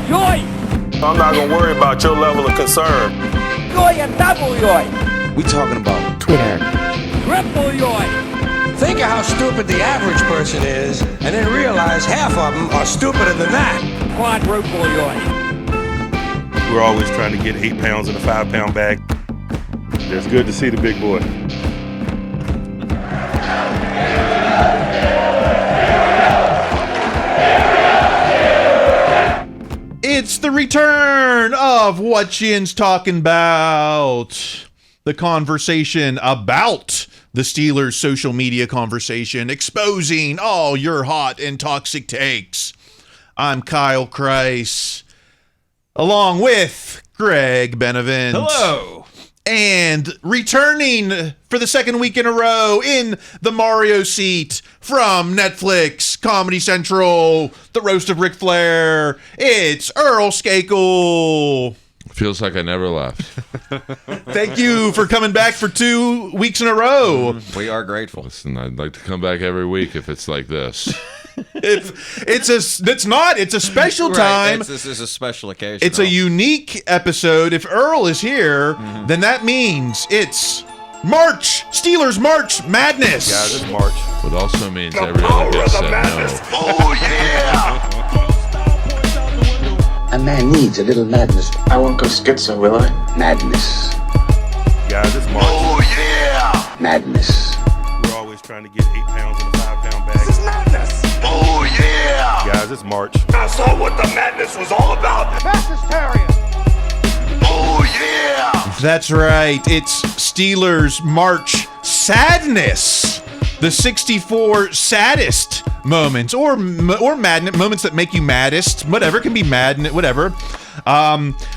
Yoy! I'm not going to worry about your level of concern. Yoy and double yoy! We talking about Twitter. Triple yoy! Think of how stupid the average person is, and then realize half of them are stupider than that. Quadruple yoy! We're always trying to get 8 pounds in a 5-pound bag. It's good to see the big boy. It's the return of What Yinz Talkin Bout. The conversation about the Steelers' social media conversation, exposing all your hot and toxic takes. I'm Kyle Chrise, along with Greg Benevent. Hello. And returning for the second week in a row in the Mario seat from Netflix, Comedy Central, The Roast of Ric Flair, it's Earl Skakel. Feels like I never left. Thank you for coming back for 2 weeks in a row. We are grateful. Listen, I'd like to come back every week if it's like this. It's a special time. Right, this is a special occasion. It's a unique episode. If Earl is here, then that means it's March, Steelers March Madness. Yeah, this March. But also means every other guest said no. Oh, yeah! A man needs a little madness. I won't go schizo, will I? Madness. Guys, it's March. Oh, yeah! Madness. We're always trying to get 8 pounds in a 5-pound bag. This is madness! Oh, yeah! Guys, it's March. I saw what the madness was all about! Oh, yeah! That's right. It's Steelers March Sadness. The 64 saddest moments, or madness, moments that make you maddest, whatever, can be mad, whatever,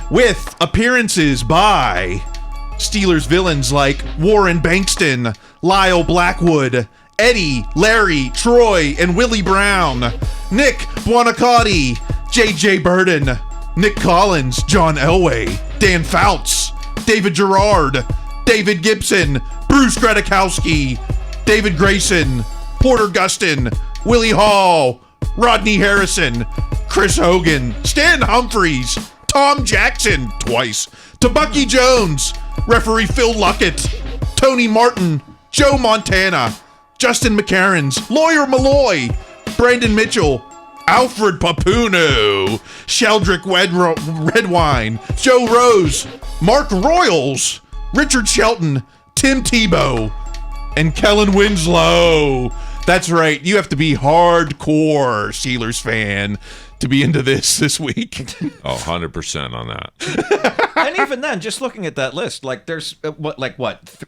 with appearances by Steelers villains like Warren Bankston, Lyle Blackwood, Eddie, Larry, Troy, and Willie Brown, Nick Buoniconti, J.J. Burden, Nick Collins, John Elway, Dan Fouts, David Gerard, David Gibson, Bruce Gradikowski, David Grayson, Porter Gustin, Willie Hall, Rodney Harrison, Chris Hogan, Stan Humphries, Tom Jackson twice, Tabucky Jones, referee Phil Luckett, Tony Martin, Joe Montana, Justin McCarrans, Lawyer Malloy, Brandon Mitchell, Alfred Papuno, Sheldrick Redwine, Joe Rose, Mark Royals, Richard Shelton, Tim Tebow, and Kellen Winslow. That's right. You have to be hardcore Steelers fan to be into this week. Oh, 100% on that. And even then, just looking at that list, like there's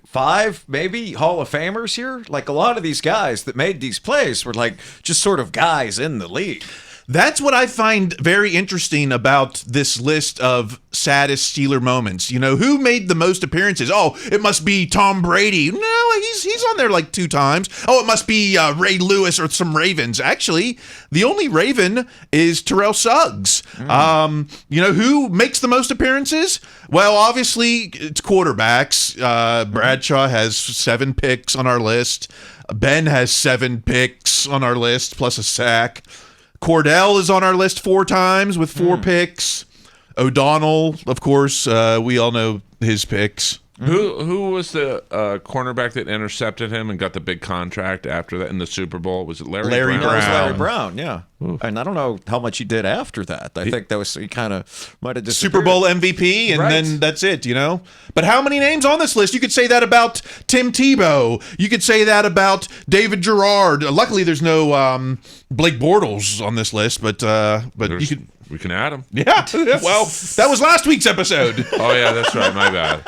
five maybe Hall of Famers here. Like a lot of these guys that made these plays were like just sort of guys in the league. That's what I find very interesting about this list of saddest Steeler moments. You know, who made the most appearances? Oh, it must be Tom Brady. No, he's on there like 2 times. Oh, it must be Ray Lewis or some Ravens. Actually, the only Raven is Terrell Suggs. You know, who makes the most appearances? Well, obviously, it's quarterbacks. Bradshaw has 7 picks on our list. Ben has 7 picks on our list, plus a sack. Cordell is on our list 4 times with 4 picks. O'Donnell, of course, we all know his picks. Who was the cornerback that intercepted him and got the big contract after that in the Super Bowl? Was it Larry Brown? That was Larry Brown, yeah. Oof. And I don't know how much he did after that. I think that was, he kind of might have disappeared. Super Bowl MVP, and then that's it, you know? But how many names on this list? You could say that about Tim Tebow. You could say that about David Gerard. Luckily, there's no Blake Bortles on this list, but you could... We can add him. Yeah. Well, that was last week's episode. Oh, yeah, that's right. My bad.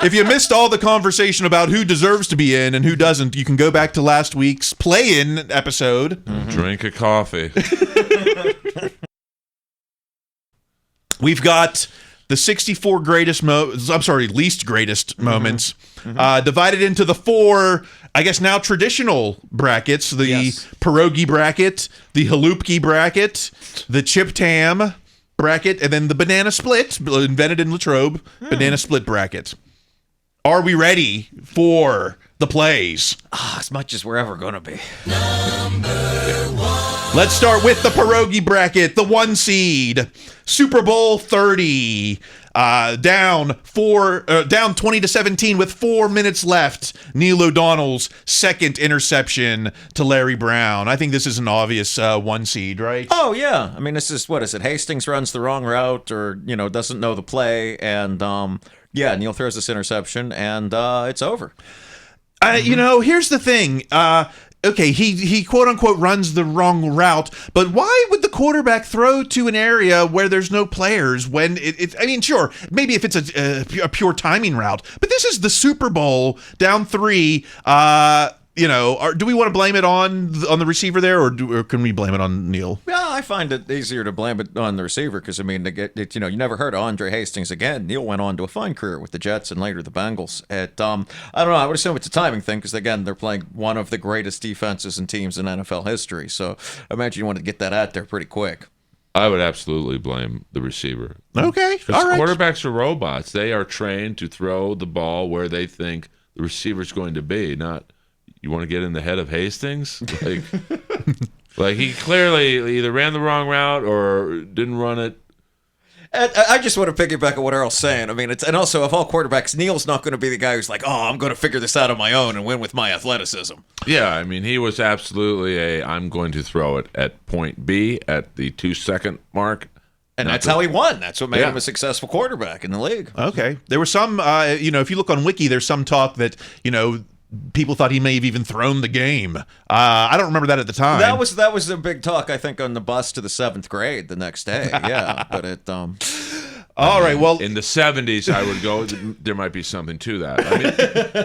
If you missed all the conversation about who deserves to be in and who doesn't, you can go back to last week's play-in episode. Drink a coffee. We've got the 64 least greatest moments, divided into the 4, I guess now traditional brackets: the Pierogi Bracket, the Halupki Bracket, the Chip Tam Bracket, and then the Banana Split, invented in Latrobe, Banana Split Bracket. Are we ready for the plays? As much as we're ever going to be. Number 1. Let's start with the Pierogi Bracket, the 1 seed, Super Bowl 30. Down 20-17 with 4 minutes left. Neil O'Donnell's second interception to Larry Brown. I think this is an obvious 1 seed, right? Oh, yeah. I mean, this is, what is it? Hastings runs the wrong route or, doesn't know the play. And, Neil throws this interception and it's over. Here's the thing. Okay, he quote unquote runs the wrong route, but why would the quarterback throw to an area where there's no players when sure, maybe if it's a pure timing route, but this is the Super Bowl, down 3. Do we want to blame it on the receiver there, or can we blame it on Neil? Yeah, I find it easier to blame it on the receiver because, you never heard of Andre Hastings again. Neil went on to a fine career with the Jets and later the Bengals. I don't know, I would assume it's a timing thing because, again, they're playing one of the greatest defenses and teams in NFL history. So I imagine you want to get that out there pretty quick. I would absolutely blame the receiver. Okay, all right. Quarterbacks are robots. They are trained to throw the ball where they think the receiver's going to be, not... You want to get in the head of Hastings? Like he clearly either ran the wrong route or didn't run it. I just want to piggyback on what Earl's saying. I mean, and also of all quarterbacks, Neil's not going to be the guy who's like, "Oh, I'm going to figure this out on my own and win with my athleticism." Yeah, I mean, he was absolutely I'm going to throw it at point B at the 2-second mark. And that's how he won. That's what made him a successful quarterback in the league. Okay. There was some, if you look on Wiki, there's some talk that, people thought he may have even thrown the game. I don't remember that at the time. That was a big talk, I think, on the bus to the 7th grade the next day. Yeah, but it. All right. Well, in the 70s, I would go. There might be something to that. I mean,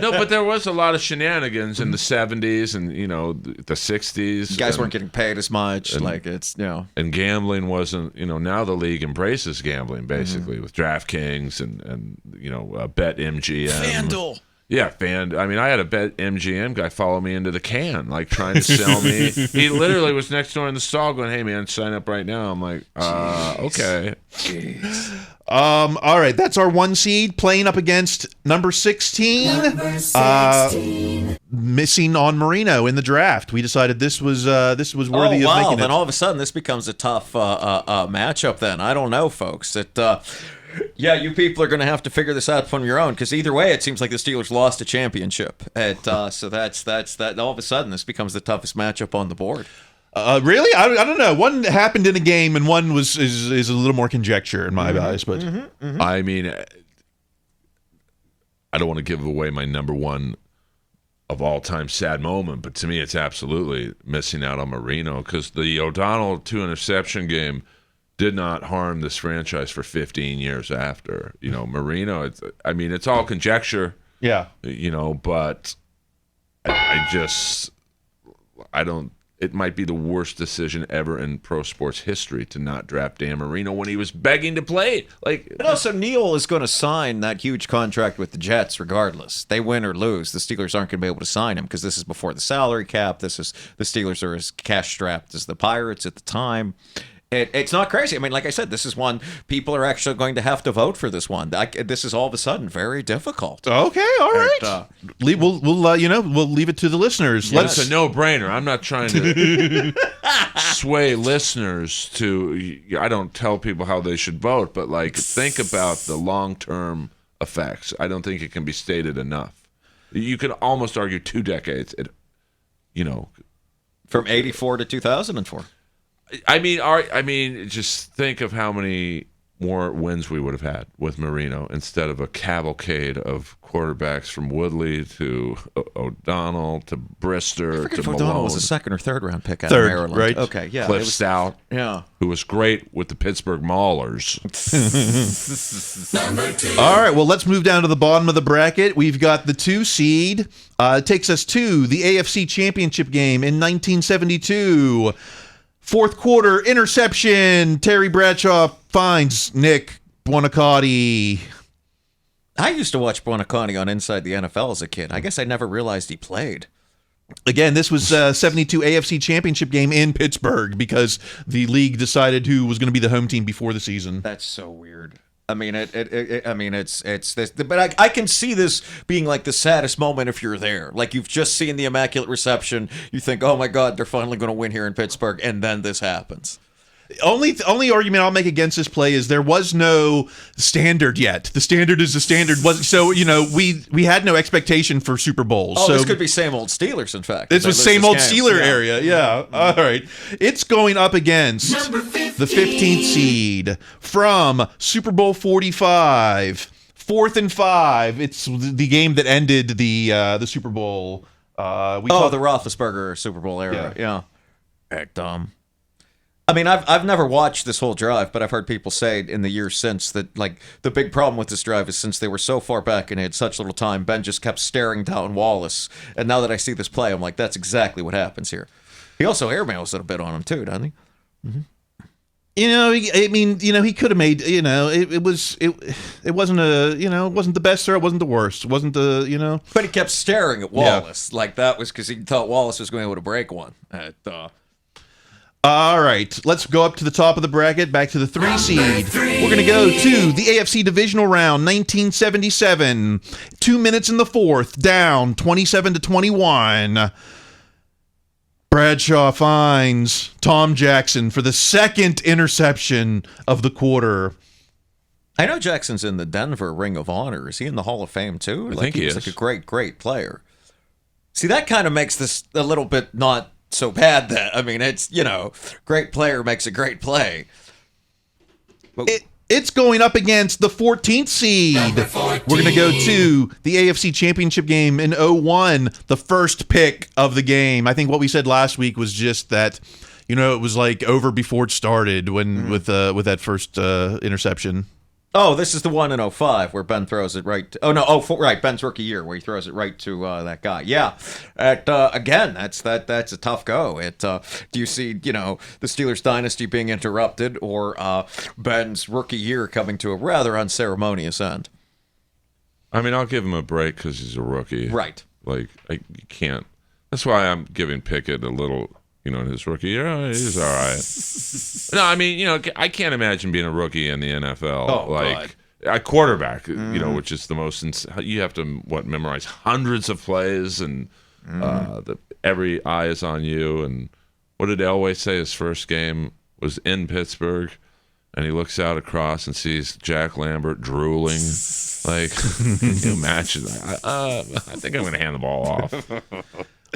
no, but there was a lot of shenanigans in the 70s and the 60s. Guys weren't getting paid as much. And gambling wasn't. Now the league embraces gambling basically with DraftKings and BetMGM. FanDuel. Yeah, I mean, I had a BetMGM guy follow me into the can, like trying to sell me. He literally was next door in the stall going, "Hey, man, sign up right now." I'm like, okay. Jeez. All right, that's our 1 seed playing up against number 16. Missing on Marino in the draft. We decided this was worthy of making it. Then all of a sudden this becomes a tough matchup. Then I don't know, folks. Yeah, you people are going to have to figure this out from your own because either way, it seems like the Steelers lost a championship. So that's that. All of a sudden, this becomes the toughest matchup on the board. Really? I don't know. One happened in a game, and one is a little more conjecture in my eyes. But I mean, I don't want to give away my number one of all time sad moment, but to me, it's absolutely missing out on Marino because the O'Donnell 2 interception game did not harm this franchise for 15 years after. Marino, it's all conjecture. Yeah. But I don't, it might be the worst decision ever in pro sports history to not draft Dan Marino when he was begging to play. And also Neil is going to sign that huge contract with the Jets regardless. They win or lose. The Steelers aren't going to be able to sign him because this is before the salary cap. The Steelers are as cash strapped as the Pirates at the time. It's not crazy. I mean, like I said, this is one people are actually going to have to vote for this one. This is all of a sudden very difficult. Okay, all right. We'll leave it to the listeners. It's a no-brainer. I'm not trying to sway listeners to. I don't tell people how they should vote, but think about the long-term effects. I don't think it can be stated enough. You could almost argue 2 decades. From 84 to 2004. I mean, just think of how many more wins we would have had with Marino instead of a cavalcade of quarterbacks from Woodley to O'Donnell to Brister to Malone. O'Donnell was a 2nd or 3rd round pick out of Maryland. Right? Okay, yeah. Cliff Stout, who was great with the Pittsburgh Maulers. All right, well, let's move down to the bottom of the bracket. We've got the 2 seed. It takes us to the AFC Championship game in 1972. 4th quarter interception. Terry Bradshaw finds Nick Buoniconti. I used to watch Buoniconti on Inside the NFL as a kid. I guess I never realized he played. Again, this was 72 AFC Championship game in Pittsburgh because the league decided who was going to be the home team before the season. That's so weird. I mean, it's this, but I can see this being like the saddest moment if you're there. Like you've just seen the immaculate reception, you think, oh my God, they're finally going to win here in Pittsburgh, and then this happens. Only argument I'll make against this play is there was no standard yet. The standard is the standard. So we had no expectation for Super Bowls. Oh, so this could be same old Steelers. In fact, this was same old Steeler area. Yeah. All right. It's going up against the 15th seed from Super Bowl 45, 4th and 5. It's the game that ended the Super Bowl. The Roethlisberger Super Bowl era. Yeah. Heck, I mean, I've never watched this whole drive, but I've heard people say in the years since that, like, the big problem with this drive is since they were so far back and they had such little time, Ben just kept staring down Wallace. And now that I see this play, I'm like, that's exactly what happens here. He also airmails it a bit on him, too, doesn't he? Mm-hmm. He could have made, it wasn't it wasn't the best throw, it wasn't the worst, it wasn't the, But he kept staring at Wallace. Like, that was because he thought Wallace was going to be able to break one. All right, let's go up to the top of the bracket, back to the 3 seed. We're going to go to the AFC Divisional round, 1977. 2 minutes in the 4th, down 27-21. Bradshaw finds Tom Jackson for the 2nd interception of the quarter. I know Jackson's in the Denver Ring of Honor. Is he in the Hall of Fame, too? I think he is. Like a great, great player. See, that kind of makes this a little bit not so bad that, I mean, it's, great player makes a great play. It's going up against the 14th seed. We're going to go to the AFC Championship game in 01, the first pick of the game. I think what we said last week was just that, it was like over before it started when with that first interception. Oh, this is the one in 05 where Ben throws it right. Right, Ben's rookie year where he throws it right to that guy. Yeah, again, that's a tough go. Do you see the Steelers dynasty being interrupted or Ben's rookie year coming to a rather unceremonious end? I mean, I'll give him a break because he's a rookie. Right. Like you can't. That's why I'm giving Pickett a little. In his rookie year, he's all right. No, I mean, I can't imagine being a rookie in the NFL. Oh, like a quarterback, which is the most. You have to memorize hundreds of plays, and every eye is on you. And what did Elway say? His first game was in Pittsburgh, and he looks out across and sees Jack Lambert drooling. Like, can you imagine? I think I'm going to hand the ball off.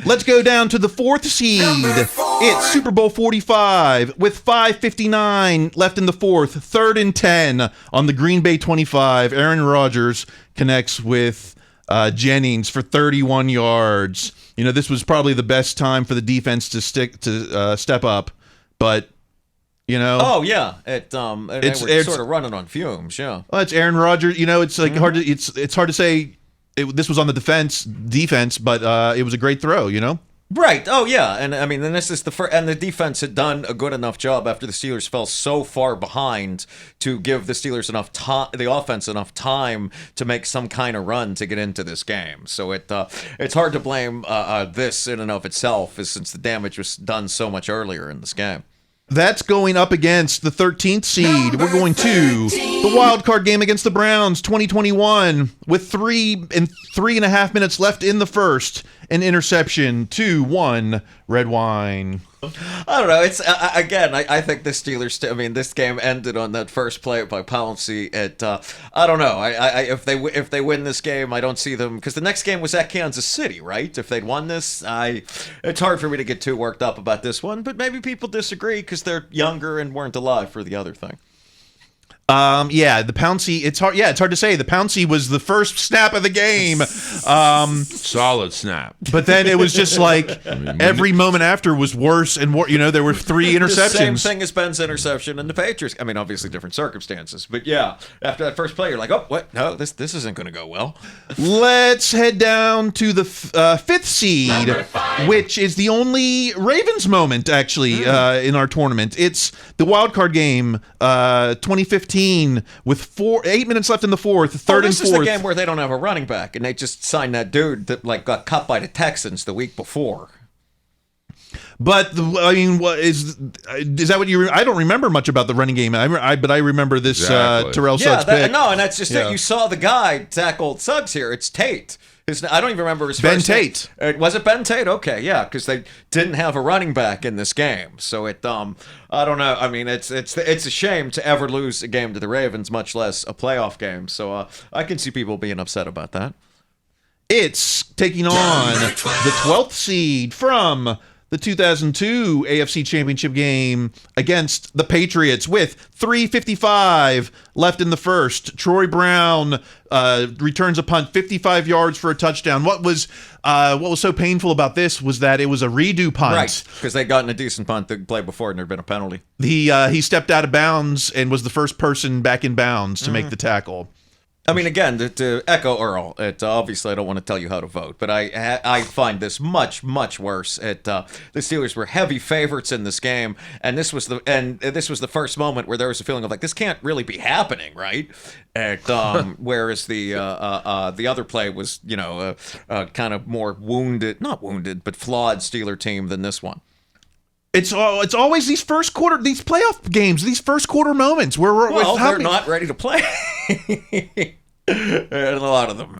Let's go down to the 4th seed. It's Super Bowl 45 with 5:59 left in the 4th. 3rd and 10 on the Green Bay 25. Aaron Rodgers connects with Jennings for 31 yards. This was probably the best time for the defense to step up, but Oh yeah, it's sort of running on fumes. Yeah. Well, it's Aaron Rodgers. It's like hard to it's hard to say. This was on the defense, but it was a great throw, Right. Oh, yeah. And I mean, and this is the first, and the defense had done a good enough job after the Steelers fell so far behind to give the Steelers enough time, the offense enough time to make some kind of run to get into this game. So it's hard to blame this in and of itself, since the damage was done so much earlier in this game. That's going up against the 13th seed. We're going to the Wildcard game against the Browns, 2021, with 3.5 minutes left in the first. An interception, 2-1, Redwine. I don't know. It's again. I think the Steelers. This game ended on that first play by Pouncey. I don't know. If they win this game, I don't see them, because the next game was at Kansas City, right? If they'd won this, it's hard for me to get too worked up about this one. But maybe people disagree because they're younger and weren't alive for the other thing. The Pouncey, it's hard to say. The Pouncey was the first snap of the game. Solid snap. But then it was just like every moment after was worse and more. There were 3 interceptions. The same thing as Ben's interception and the Patriots. I mean, obviously different circumstances, but yeah, after that first play, you're like, oh, what? No, this isn't going to go well. Let's head down to the 5th seed, which is the only Ravens moment actually in our tournament. It's the wildcard game, 2015. With 8 minutes left in the 4th, 3rd and 4th. This is the game where they don't have a running back, and they just signed that dude that got cut by the Texans the week before. But what is that? What you? I don't remember much about the running game. But I remember this Exactly. Terrell Suggs pick. No, and that's just Yeah. it. You saw the guy tackle Suggs here. It's Tate. I don't even remember his Ben first Tate. name. Was it Ben Tate? Okay, yeah, because they didn't have a running back in this game. So I don't know. I mean, it's a shame to ever lose a game to the Ravens, much less a playoff game. So I can see people being upset about that. It's taking on the 12th seed from the 2002 AFC Championship game against the Patriots with 3:55 left in the first. Troy Brown returns a punt 55 yards for a touchdown. What was so painful about this was that it was a redo punt. Right, because they'd gotten a decent punt the play before and there'd been a penalty. He stepped out of bounds and was the first person back in bounds to make the tackle. I mean, again, to echo Earl, obviously I don't want to tell you how to vote, but I find this much, much worse. The Steelers were heavy favorites in this game, and this was the first moment where there was a feeling of like this can't really be happening, right? Whereas the other play was kind of more not wounded, but flawed Steeler team than this one. It's always these playoff games, these first quarter moments where they're not ready to play. And a lot of them.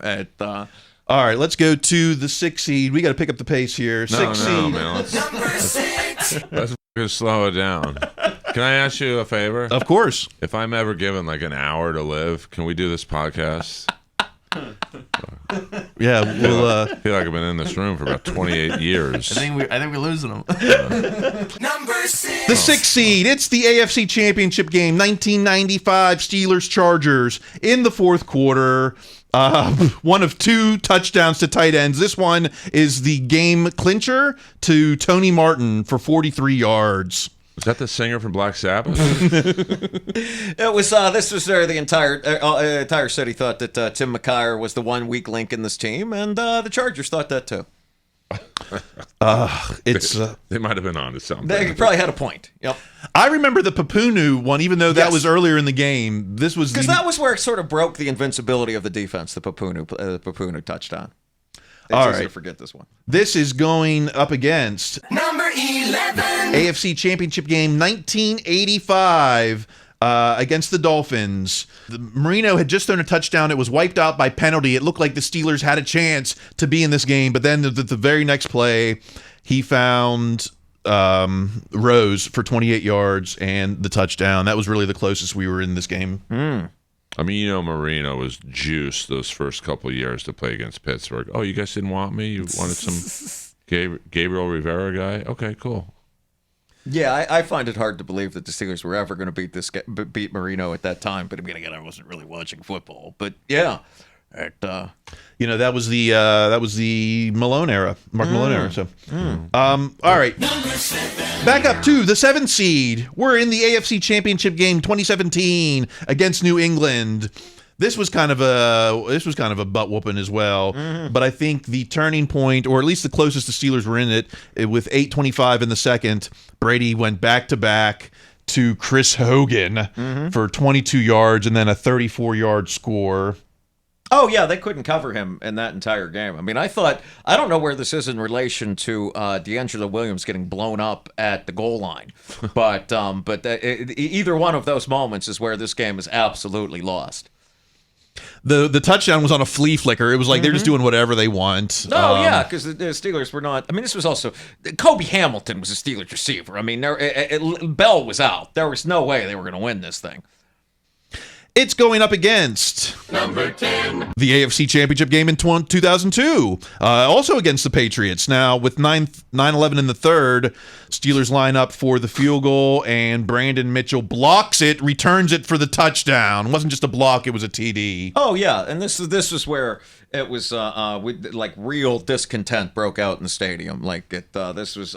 All right, let's go to the 6th seed. We got to pick up the pace here. No, seed. man. Let's slow it down. Can I ask you a favor? Of course. If I'm ever given like an hour to live, can we do this podcast? Yeah, we'll. I feel like I've been in this room for about 28 years. I think we're losing them. Number 6. The 6th seed. It's the AFC Championship game, 1995 Steelers-Chargers in the fourth quarter. One of 2 touchdowns to tight ends. This one is the game clincher to Tony Martin for 43 yards. Is that the singer from Black Sabbath? It was. This was where the entire city thought that Tim McKyer was the one weak link in this team, and the Chargers thought that too. They might have been on to something. They probably had a point. Yep. I remember the Papunu one, even though that was earlier in the game. This was because that was where it sort of broke the invincibility of the defense. The Papunu touchdown. It's all easy right. to forget this one. This is going up against Number 11. AFC Championship game 1985 against the Dolphins. Marino had just thrown a touchdown. It was wiped out by penalty. It looked like the Steelers had a chance to be in this game, but then the very next play, he found Rose for 28 yards and the touchdown. That was really the closest we were in this game. I mean, Marino was juiced those first couple of years to play against Pittsburgh. Oh, you guys didn't want me? You wanted some Gabriel Rivera guy? Okay, cool. Yeah, I find it hard to believe that the Steelers were ever going to beat Marino at that time. But again, I wasn't really watching football. But yeah, that was the Malone era, Mark Malone era. So, all right, back up to the 7th seed. We're in the AFC Championship game 2017 against New England. This was kind of a butt whooping as well. But I think the turning point, or at least the closest the Steelers were in it with 8:25 in the second, Brady went back to back to Chris Hogan for 22 yards and then a 34-yard score. Oh, yeah, they couldn't cover him in that entire game. I mean, I don't know where this is in relation to D'Angelo Williams getting blown up at the goal line. But either one of those moments is where this game is absolutely lost. The touchdown was on a flea flicker. It was like they're just doing whatever they want. Oh, yeah, because the Steelers were not. I mean, this was also Kobe Hamilton was a Steelers receiver. I mean, Bell was out. There was no way they were going to win this thing. It's going up against Number 10. the AFC Championship game in 2002, also against the Patriots. Now, with 9-11 in the third, Steelers line up for the field goal, and Brandon Mitchell blocks it, returns it for the touchdown. It wasn't just a block, it was a TD. Oh, yeah, and this was where it was real discontent broke out in the stadium. I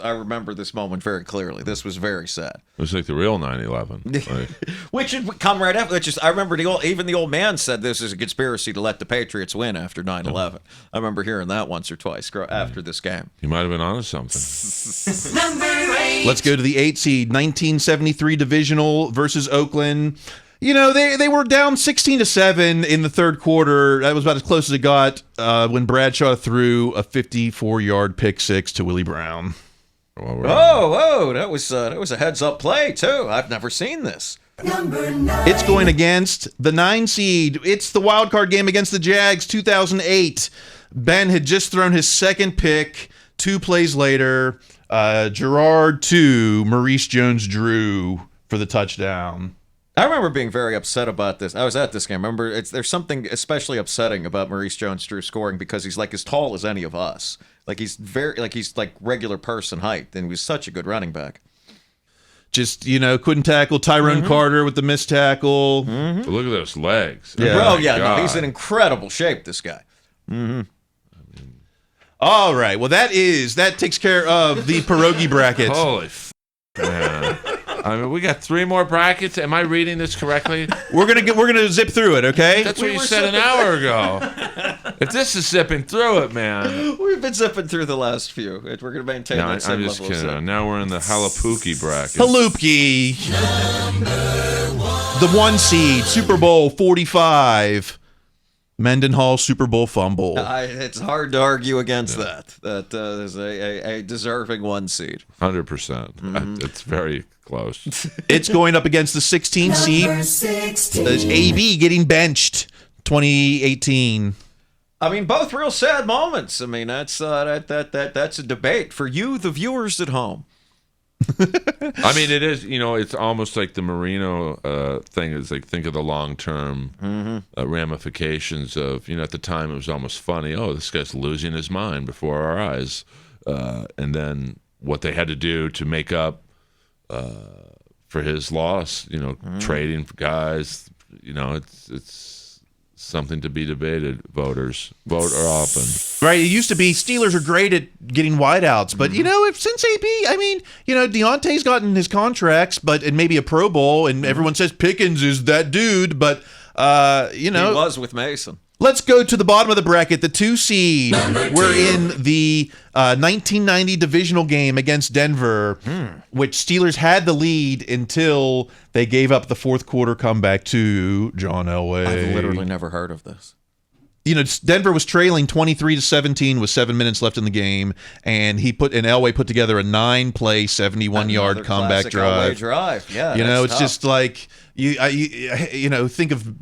remember this moment very clearly. This was very sad. It was like the real 9/11. Which would come right after. I remember even the old man said this is a conspiracy to let the Patriots win after 9/11. I remember hearing that once or twice after this game. You might have been onto something. Number 8. Let's go to the 8 seed, 1973 Divisional versus Oakland. They were down 16-7 in the third quarter. That was about as close as it got when Bradshaw threw a 54-yard pick six to Willie Brown. Whoa, that was a heads-up play, too. I've never seen this. It's going against the 9 seed. It's the wild card game against the Jags, 2008. Ben had just thrown his second pick. 2 plays later, Gerard 2, Maurice Jones-Drew for the touchdown. I remember being very upset about this. I was at this game. Remember, there's something especially upsetting about Maurice Jones-Drew scoring because he's like as tall as any of us. He's regular person height, and he was such a good running back. Just, couldn't tackle Tyrone Carter with the missed tackle. But look at those legs. Yeah. Oh, yeah, no, he's in incredible shape, this guy. All right, well, that takes care of the Pierogi Bracket. Holy man. We got 3 more brackets. Am I reading this correctly? We're gonna zip through it, okay? That's what you said an hour ago. If this is zipping through it, man. We've been zipping through the last few. We're going to maintain that same I'm just level of kidding. zip. Now we're in the Halapookie bracket. Halupki. The 1 seed, Super Bowl 45. Mendenhall Super Bowl fumble. It's hard to argue against that. That is a deserving 1 seed. 100%. It's very close. It's going up against the 16 seed. There's AB getting benched. 2018. Both real sad moments. That's a debate for you, the viewers at home. It is, it's almost like the Marino thing is like, think of the long-term ramifications of, at the time it was almost funny. Oh, this guy's losing his mind before our eyes. And then what they had to do to make up for his loss, trading for guys, it's something to be debated. Voters vote often. Right. It used to be Steelers are great at getting wideouts, but since AB, Deontay's gotten his contracts, and maybe a Pro Bowl, and everyone says Pickens is that dude, but he was with Mason. Let's go to the bottom of the bracket, the 2 seed. We're in the 1990 divisional game against Denver, which Steelers had the lead until they gave up the 4th quarter comeback to John Elway. I've literally never heard of this. Denver was trailing 23-17 with 7 minutes left in the game, and Elway put together a 9-play, 71-yard comeback drive. Elway drive. Yeah, it's tough. just like you think of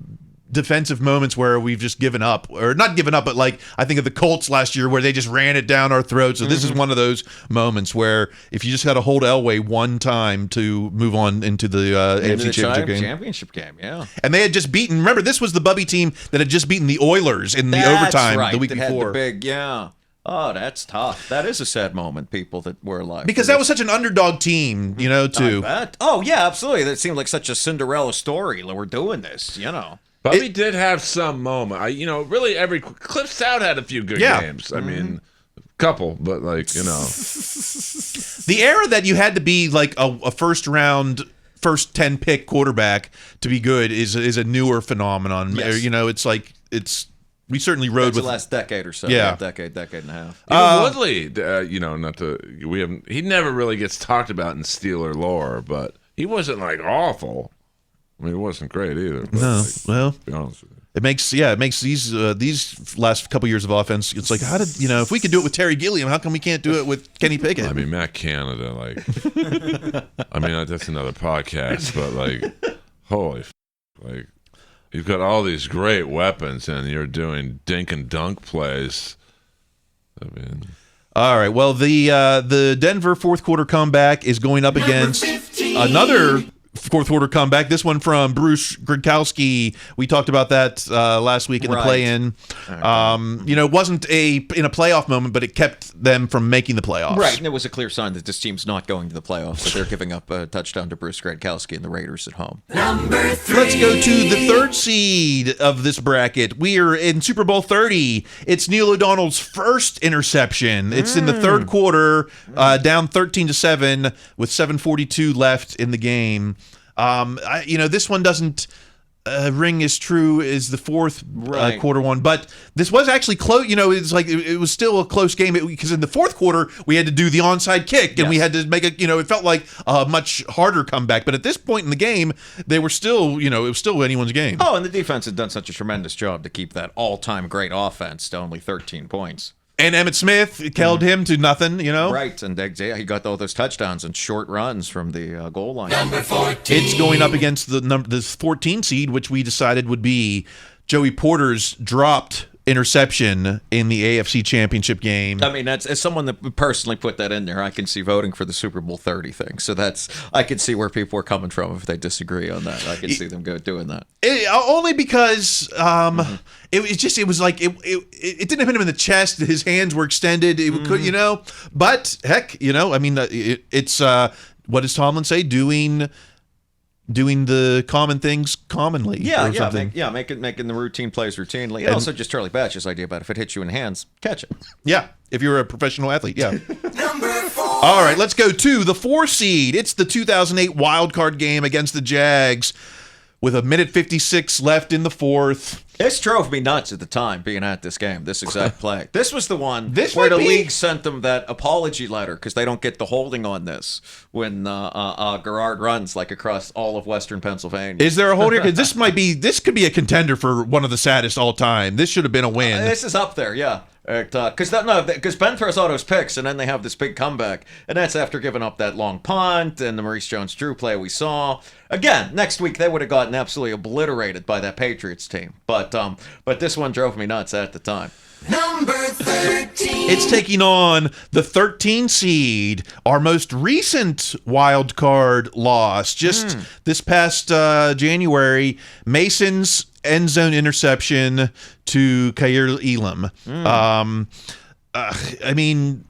defensive moments where we've just given up, or not given up, but I think of the Colts last year where they just ran it down our throats. So this is one of those moments where if you just got to hold Elway one time to move on into the AFC Championship game, yeah. And they had just beaten. Remember, this was the Bubby team that had just beaten the Oilers in the overtime the week before. Oh, that's tough. That is a sad moment, people that were alive. Because that was such an underdog team, too. Oh, yeah, absolutely. That seemed like such a Cinderella story. We're doing this, Bubby did have some moment. Really every Cliff Stout had a few good games. A couple, but the era that you had to be like a first 10 pick quarterback to be good is a newer phenomenon. Yes. We certainly rode with the last decade or so. Yeah, decade and a half. Even Woodley, he never really gets talked about in Steeler lore, but he wasn't awful. It wasn't great either. No, well, to be honest with you. It makes these last couple years of offense. It's like, how did if we could do it with Terry Gilliam, how come we can't do it with Kenny Pickett? Matt Canada, that's another podcast, but holy, you've got all these great weapons, and you're doing dink and dunk plays. All right. Well, the Denver 4th quarter comeback is going up against another 4th quarter comeback. This one from Bruce Grodkowski. We talked about that last week in the play-in. It wasn't in a playoff moment, but it kept them from making the playoffs. Right, and it was a clear sign that this team's not going to the playoffs, that they're giving up a touchdown to Bruce Grodkowski and the Raiders at home. Number 3. Let's go to the 3rd seed of this bracket. We are in Super Bowl 30. It's Neil O'Donnell's first interception. It's in the 3rd quarter, down 13-7 with 7:42 left in the game. This one doesn't ring as true as the 4th quarter one, but this was actually close. It's it was still a close game because in the 4th quarter we had to do the onside kick and we had to make it. It felt like a much harder comeback, but at this point in the game, they were still. It was still anyone's game. Oh, and the defense had done such a tremendous job to keep that all-time great offense to only 13 points. And Emmitt Smith held him to nothing, you know? Right, and he got all those touchdowns and short runs from the goal line. Number 14. It's going up against this 14 seed, which we decided would be Joey Porter's dropped interception in the AFC Championship game. I mean, as someone that personally put that in there, I can see voting for the Super Bowl 30 thing. So I can see where people are coming from if they disagree on that. I can see them doing that. Only because it was like it didn't hit him in the chest. His hands were extended. It could, you know. But heck, you know, I mean, it's what does Tomlin say? Doing the common things commonly. Making the routine plays routinely. And also just Charlie Batch's idea about if it hits you in the hands, catch it. Yeah, if you're a professional athlete, yeah. Number 4. All right, let's go to the 4 seed. It's the 2008 Wildcard game against the Jags with 1:56 left in the fourth. This drove me nuts at the time, being at this game, this exact play. This was the one This where might the be- league sent them that apology letter because they don't get the holding on this when Garrard runs like across all of Western Pennsylvania. Is there a holder? This could be a contender for one of the saddest all time. This should have been a win. This is up there, yeah. Because Ben throws all those picks, and then they have this big comeback, and that's after giving up that long punt and the Maurice Jones-Drew play we saw. Again, next week they would have gotten absolutely obliterated by that Patriots team, but this one drove me nuts at the time. Number 13. It's taking on the 13 seed, our most recent wild card loss. Just this past January, Mason's end zone interception to Khair Elam. I mean,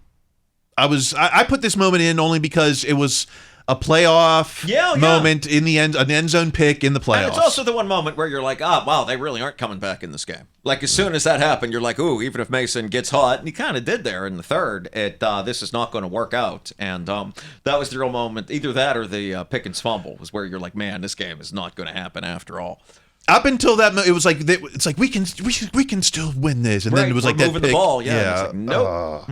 I put this moment in only because it was a playoff moment in the end, an end zone pick in the playoffs. And it's also the one moment where you're like, wow, they really aren't coming back in this game. Like, as soon as that happened, you're like, ooh, even if Mason gets hot, and he kind of did there in the third, this is not going to work out. And that was the real moment. Either that or the Pickens fumble was where you're like, man, this game is not going to happen after all. Up until that, it was like we can still win this, and then it was like that moving pick. the ball, yeah. Yeah. It's like, nope.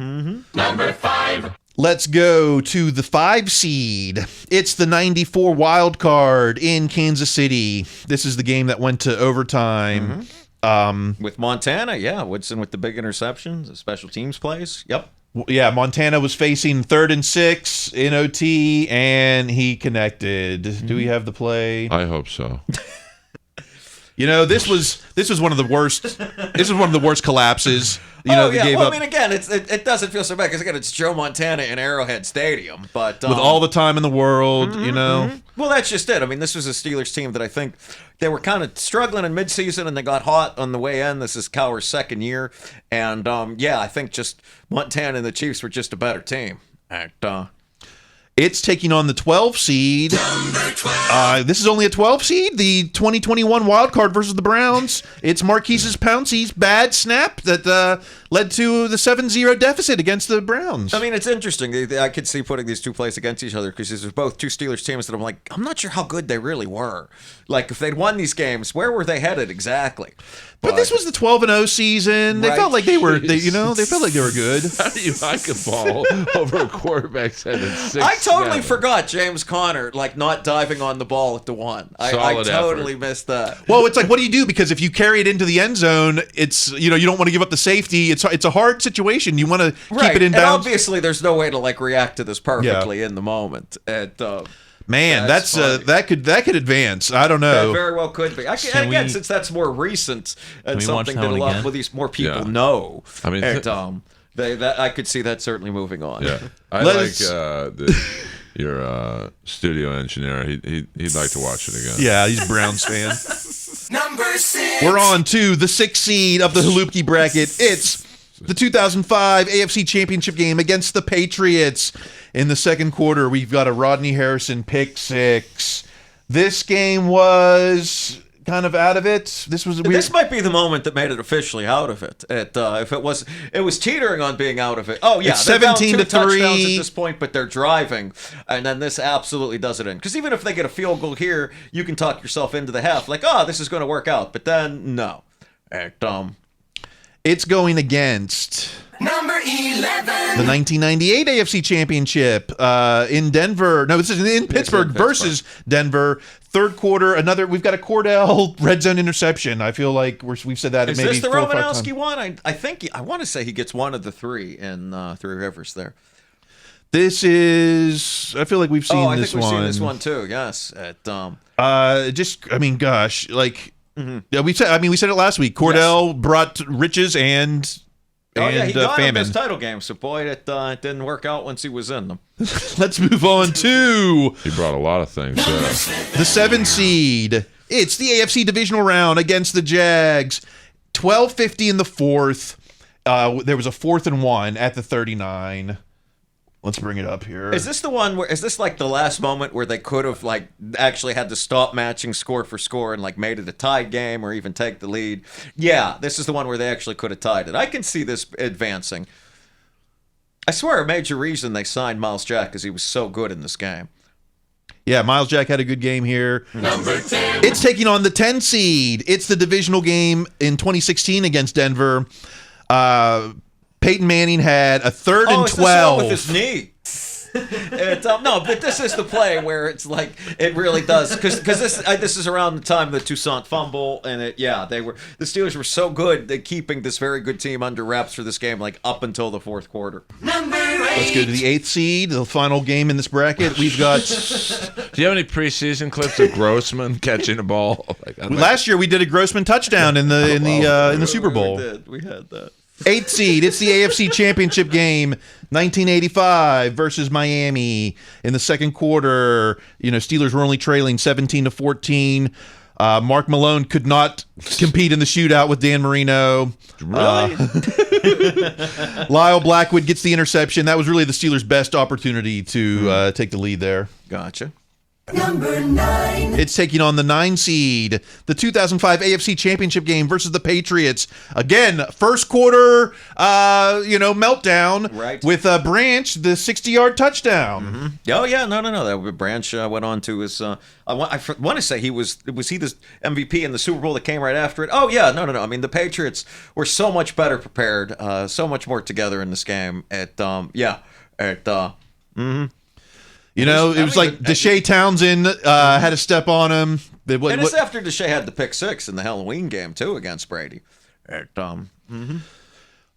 Number 5. Let's go to the 5 seed. It's the 94 wild card in Kansas City. This is the game that went to overtime. With Montana, yeah. Woodson with the big interceptions, the special teams plays. Yep. Yeah, Montana was facing 3rd and 6 in OT, and he connected. Do we have the play? I hope so. You know, this was one of the worst. This was one of the worst collapses. You know, they gave well, up I mean, again, it doesn't feel so bad because again, it's Joe Montana in Arrowhead Stadium, but with all the time in the world. You know, well, that's just it. I mean, this was a Steelers team that I think they were kind of struggling in midseason, and they got hot on the way in. This is Cowher's second year, and I think just Montana and the Chiefs were just a better team. And, it's taking on the 12 seed. This is only a 12 seed. The 2021 wild card versus the Browns. It's Marquise's Pouncey's bad snap that led to the 7-0 deficit against the Browns. I mean, it's interesting. I could see putting these two plays against each other because these are both two Steelers teams that I'm like, I'm not sure how good they really were. Like, if they'd won these games, where were they headed exactly? But this was the 12-0 season. They felt like they were, they felt like they were good. How do you hike a ball over a quarterback's head in 6 I totally snaps? forgot James Conner, like, not diving on the ball at the one. I Solid totally effort. missed that. Well, it's like, what do you do? Because if you carry it into the end zone, it's, you don't want to give up the safety. It's a hard situation. You want to keep it in and bounds. obviously, there's no way to, like, react to this perfectly in the moment. Man, That's funny. that could advance. I don't That know. very well could be. Since that's more recent and we watch something that that a one lot again? of these more people Yeah. know. I mean, and, I could see that certainly moving on. Yeah, I Let's- your studio engineer. He'd like to watch it again. Yeah, he's a Browns fan. Number 6. We're on to the 6th seed of the Halupki bracket. It's the 2005 AFC Championship game against the Patriots. In the second quarter, we've got a Rodney Harrison pick 6. This game was kind of out of it. This was weird. This might be the moment that made it officially out of it. If it was teetering on being out of it. Oh yeah, It's they're down 17 2 to 3 touchdowns at this point, but they're driving, and then this absolutely does it in. Because even if they get a field goal here, you can talk yourself into the half, like, oh, this is going to work out. But then no, and, It's going against Number 11. the 1998 AFC Championship in Denver. No, this is in Pittsburgh versus Denver. Third quarter, we've got a Cordell red zone interception. I feel like we've said that Is maybe this the 4 or 5 times. Romanowski one? I think I want to say he gets one of the three in Three Rivers there. This is. I feel like we've seen I this think we've one. seen this one too. Yes, at gosh, like yeah, we said it last week. Cordell brought riches and he got him famine. his title game. So boy, it didn't work out once he was in them. Let's move on to He brought a lot of things. the 7 seed. It's the AFC Divisional round against the Jags. 12:50 in the fourth. There was a 4th and 1 at the 39. Let's bring it up here. Is this the one where is this like the last moment where they could have like actually had to stop matching score for score and like made it a tied game or even take the lead? Yeah, this is the one where they actually could have tied it. I can see this advancing. I swear a major reason they signed Miles Jack because he was so good in this game. Yeah, Miles Jack had a good game here. Number 10. It's taking on the 10 seed. It's the divisional game in 2016 against Denver. Peyton Manning had a 3rd and 12. This one with his knee. No, but this is the play where it's like it really does because this is around the time of the Toussaint fumble and the Steelers were so good at keeping this very good team under wraps for this game like up until the fourth quarter. Number 8. Let's go to the 8th seed, the final game in this bracket. We've got Do you have any preseason clips of Grossman catching a ball? last year we did a Grossman touchdown in the Super Bowl. We had that. 8th seed. It's the AFC Championship game, 1985 versus Miami. In the second quarter, Steelers were only trailing 17-14. Mark Malone could not compete in the shootout with Dan Marino. Really? Lyle Blackwood gets the interception. That was really the Steelers' best opportunity to take the lead there. Gotcha. Number 9. It's taking on the 9 seed, the 2005 AFC Championship game versus the Patriots. Again, first quarter, meltdown Right. with Branch, the 60-yard touchdown. Mm-hmm. Oh yeah, no. That Branch went on to his. I want to say he was he the MVP in the Super Bowl that came right after it. Oh yeah, no. I mean the Patriots were so much better prepared, so much more together in this game. It was like Deshae Townsend had a step on him. And it's after Deshae had the pick 6 in the Halloween game too against Brady.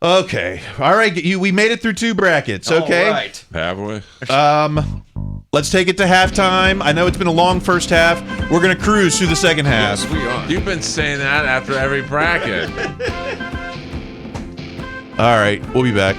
Okay, all right. We made it through 2 brackets. Okay, All right. Have we? let's take it to halftime. I know it's been a long first half. We're gonna cruise through the second half. Yes, we are. You've been saying that after every bracket. All right, we'll be back.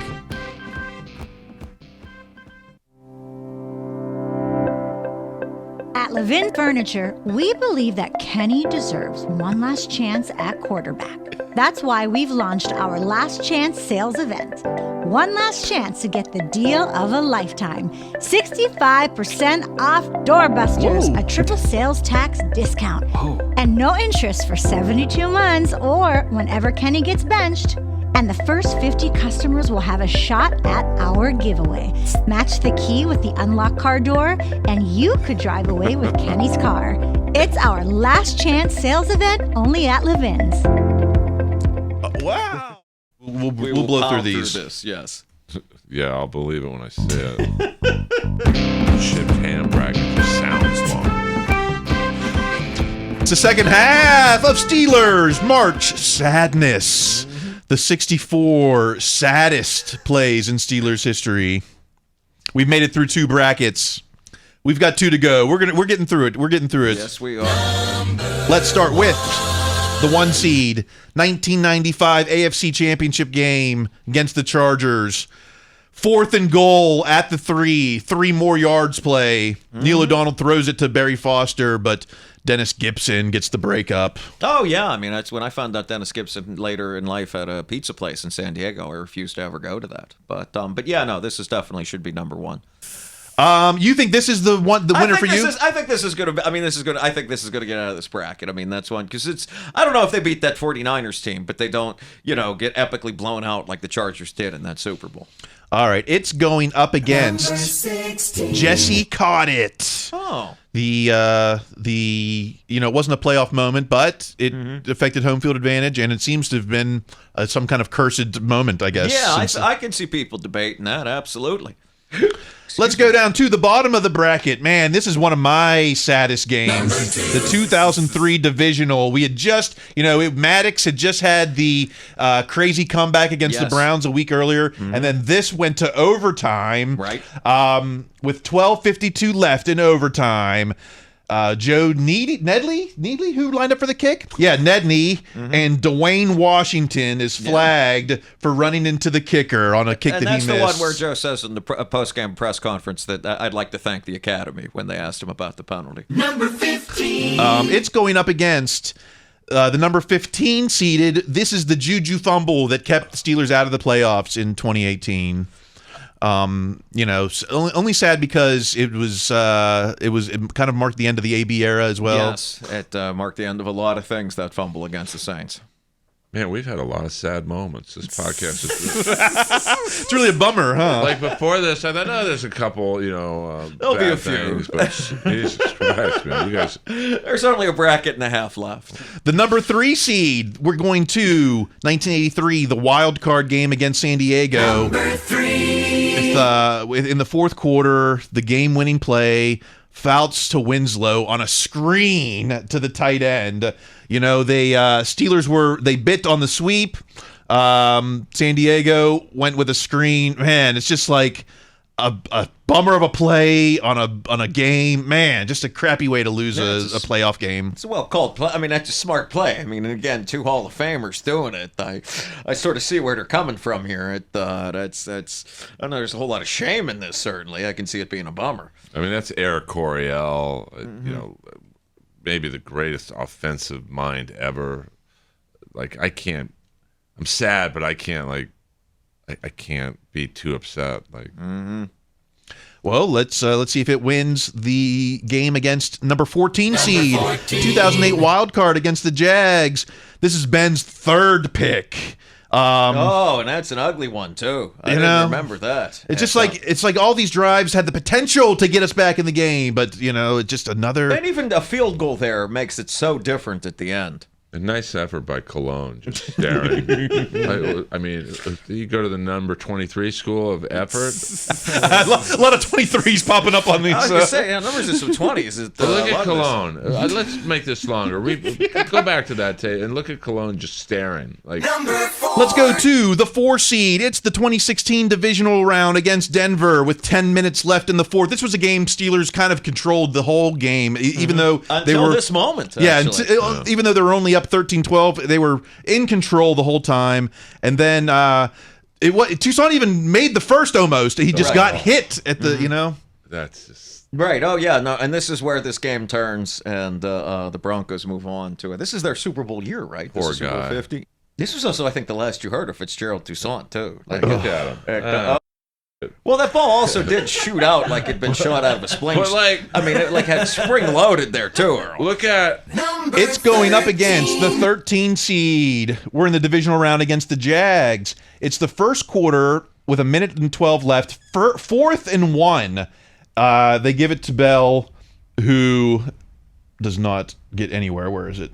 At Levin Furniture, we believe that Kenny deserves one last chance at quarterback. That's why we've launched our Last Chance sales event. One last chance to get the deal of a lifetime. 65% off doorbusters, a triple sales tax discount, and no interest for 72 months or whenever Kenny gets benched. And the first 50 customers will have a shot at our giveaway. Match the key with the unlock car door, and you could drive away with Kenny's car. It's our last chance sales event only at Levin's. Wow. We'll will blow power through these. this, yes. Yeah, I'll believe it when I say it. Shit, hand bracket just sounds long. It's the second half of Steelers March Sadness. The 64 saddest plays in Steelers history. We've made it through 2 brackets. We've got 2 to go. We're getting through it. Yes, we are. Let's start with the 1 seed, 1995 AFC Championship game against the Chargers. 4th and goal at the 3 more yards play. Neil O'Donnell throws it to Barry Foster, but Dennis Gibson gets the break up. Oh, yeah. I mean, that's when I found out Dennis Gibson later in life at a pizza place in San Diego. I refused to ever go to that. But yeah, no, this is definitely should be number 1. You think this is the winner for you? I think this is going to. I think this is going to get out of this bracket. I mean, that's one because it's. I don't know if they beat that 49ers team, but they don't. Get epically blown out like the Chargers did in that Super Bowl. All right, it's going up against Jesse Caught It. Oh. The it wasn't a playoff moment, but it affected home field advantage, and it seems to have been some kind of cursed moment, I guess. Yeah, I can see people debating that, absolutely. Let's go down to the bottom of the bracket. Man, this is one of my saddest games. The 2003 Divisional. We had just, Maddox had just had the crazy comeback against the Browns a week earlier, and then this went to overtime. Right. With 12:52 left in overtime. Joe Nedley, who lined up for the kick? Yeah, Nedney, and Dwayne Washington is flagged for running into the kicker on a kick that he missed. And that's the one where Joe says in the post-game press conference that I'd like to thank the Academy when they asked him about the penalty. Number 15. It's going up against the number 15 seeded. This is the Juju fumble that kept the Steelers out of the playoffs in 2018. Only sad because it kind of marked the end of the AB era as well. Yes, it marked the end of a lot of things, that fumble against the Saints. Man, we've had a lot of sad moments. This podcast is it's really a bummer, huh? Like before this, I thought, there's a couple, There'll bad be a things, few. but Jesus Christ, man, you guys. There's only a bracket and a half left. The number 3 seed, we're going to 1983, the wild card game against San Diego. Number 3. In the fourth quarter, the game-winning play, Fouts to Winslow on a screen to the tight end. Steelers they bit on the sweep. San Diego went with a screen. Man, it's just like a bummer of a play on a game. Man, just a crappy way to lose a playoff game. It's a well-called play. I mean, that's a smart play. I mean, again, 2 Hall of Famers doing it. I sort of see where they're coming from here. I don't know, there's a whole lot of shame in this, certainly. I can see it being a bummer. I mean, that's Eric Coryell, maybe the greatest offensive mind ever. Like, I'm sad, but I can't, I can't be too upset. Well, let's see if it wins the game against number 14 seed, 2008 wild card against the Jags. This is Ben's third pick. And that's an ugly one too. I didn't remember that. It's like all these drives had the potential to get us back in the game, but it's just another. And even a field goal there makes it so different at the end. A nice effort by Cologne, just staring. I mean, you go to the number 23 school of effort. A lot of 23s popping up on these. I was going to say, numbers are some 20s. Look at Cologne. Let's make this longer. Go back to that tape and look at Cologne just staring. Number 4. Let's go to the 4 seed. It's the 2016 divisional round against Denver with 10 minutes left in the fourth. This was a game Steelers kind of controlled the whole game, even though they were this moment. Even though they were only up 13-12, they were in control the whole time. And then Tucson even made the first almost. He just got hit at the, That's just... Right. Oh, yeah. No, and this is where this game turns, and the Broncos move on to it. This is their Super Bowl year, right? Poor this is Super Bowl guy. 50. This was also, I think, the last you heard of Fitzgerald Toussaint, too. Look at him. Well, that ball also did shoot out like it'd been shot out of a sling. But it had spring loaded there too, Earl. Look at it's going up against the 13 seed. We're in the divisional round against the Jags. It's the first quarter with 1:12 left. 4th and 1. They give it to Bell, who does not get anywhere. Where is it?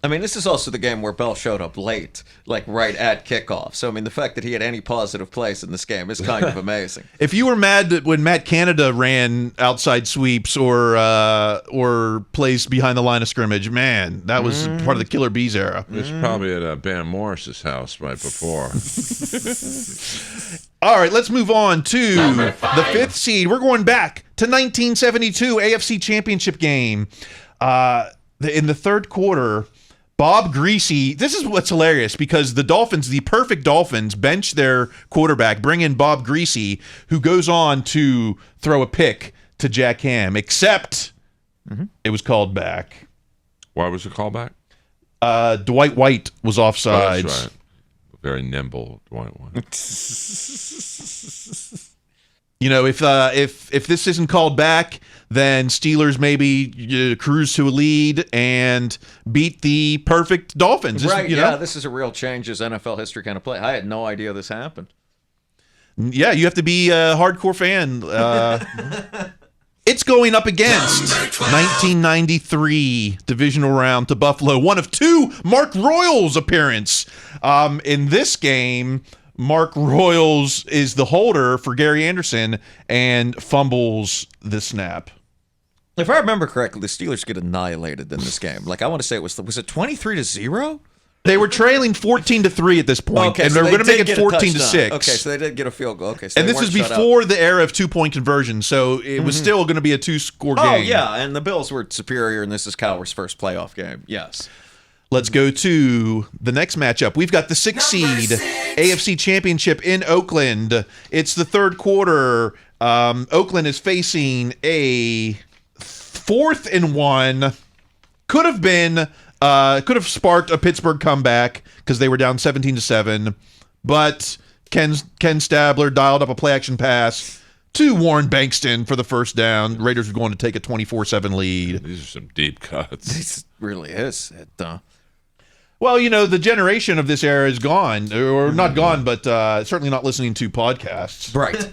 I mean, this is also the game where Bell showed up late, like right at kickoff. So, I mean, the fact that he had any positive place in this game is kind of amazing. If you were mad that when Matt Canada ran outside sweeps or plays behind the line of scrimmage, man, that was part of the Killer Bees era. It was probably at Bam Morris's house right before. All right, let's move on to the 5th seed. We're going back to 1972 AFC Championship game. In the third quarter, Bob Greasy, this is what's hilarious because the Dolphins, the perfect Dolphins, bench their quarterback, bring in Bob Greasy, who goes on to throw a pick to Jack Ham, except it was called back. Why was it called back? Dwight White was offsides. Oh, that's right. Very nimble Dwight White. If this isn't called back, then Steelers maybe cruise to a lead and beat the perfect Dolphins. Right, this is a real changes NFL history kind of play. I had no idea this happened. Yeah, you have to be a hardcore fan. It's going up against 1993 divisional round to Buffalo. One of two Mark Royals appearance. In this game, Mark Royals is the holder for Gary Anderson and fumbles the snap. If I remember correctly, the Steelers get annihilated in this game. Like, I want to say was it 23-0? They were trailing 14-3 at this point, Okay, and so they were going to did make it get a 14-6. touchdown. Okay, so they did get a field goal. Okay, so and they this is weren't shut out. before the era of 2-point conversion, so it was still going to be a 2-score game. Oh, yeah, and the Bills were superior, and this is Cowher's first playoff game. Yes. Let's go to the next matchup. We've got the 6th seed AFC Championship in Oakland. It's the third quarter. Oakland is facing a 4th and 1. Could have sparked a Pittsburgh comeback because they were down 17-7, but Ken Stabler dialed up a play-action pass to Warren Bankston for the first down. Raiders were going to take a 24-7 lead. These are some deep cuts. This really is. Well, the generation of this era is gone, or not gone, but certainly not listening to podcasts. Right.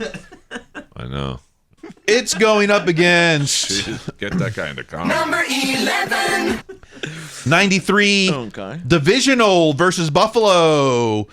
I know. It's going up against Get that guy into comedy. Number 11. 93 Okay. Divisional versus Buffalo.